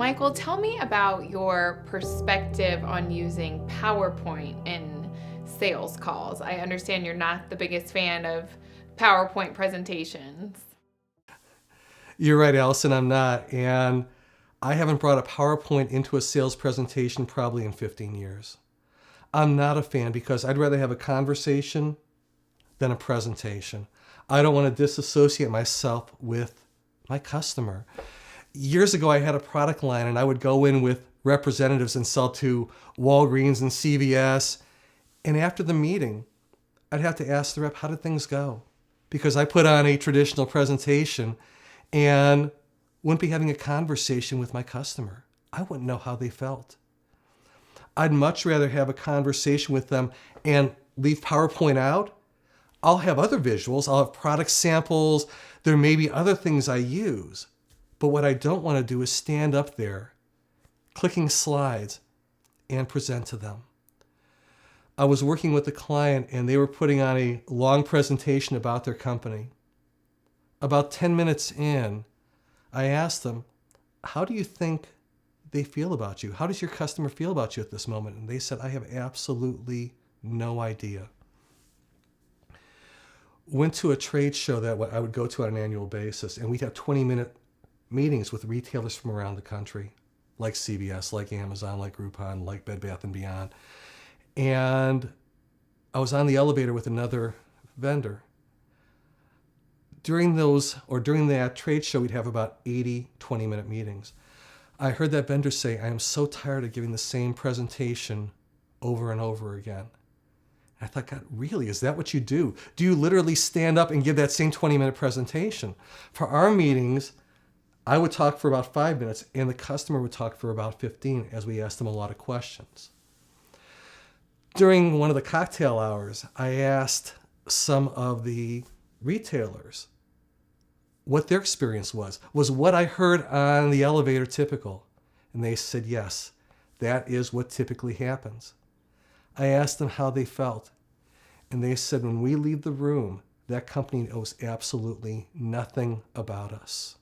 Michael, tell me about your perspective on using PowerPoint in sales calls. I understand you're not the biggest fan of PowerPoint presentations. You're right, Allison, I'm not. And I haven't brought a PowerPoint into a sales presentation probably in 15 years. I'm not a fan because I'd rather have a conversation than a presentation. I don't want to disassociate myself with my customer. Years ago, I had a product line and I would go in with representatives and sell to Walgreens and CVS. And after the meeting, I'd have to ask the rep, how did things go? Because I put on a traditional presentation and wouldn't be having a conversation with my customer. I wouldn't know how they felt. I'd much rather have a conversation with them and leave PowerPoint out. I'll have other visuals. I'll have product samples. There may be other things I use. But what I don't want to do is stand up there, clicking slides, and present to them. I was working with a client and they were putting on a long presentation about their company. About 10 minutes in, I asked them, how do you think they feel about you? How does your customer feel about you at this moment? And they said, I have absolutely no idea. Went to a trade show that I would go to on an annual basis, and we'd have 20-minute meetings with retailers from around the country, like CVS, like Amazon, like Groupon, like Bed Bath & Beyond. And I was on the elevator with another vendor. During that trade show, we'd have about 80 20-minute meetings. I heard that vendor say, I am so tired of giving the same presentation over and over again. I thought, God, really, is that what you do? Do you literally stand up and give that same 20-minute presentation? For our meetings, I would talk for about 5 minutes and the customer would talk for about 15 as we asked them a lot of questions. During one of the cocktail hours, I asked some of the retailers what their experience was. Was what I heard on the elevator typical? And they said, yes, that is what typically happens. I asked them how they felt. And they said, when we leave the room, that company knows absolutely nothing about us.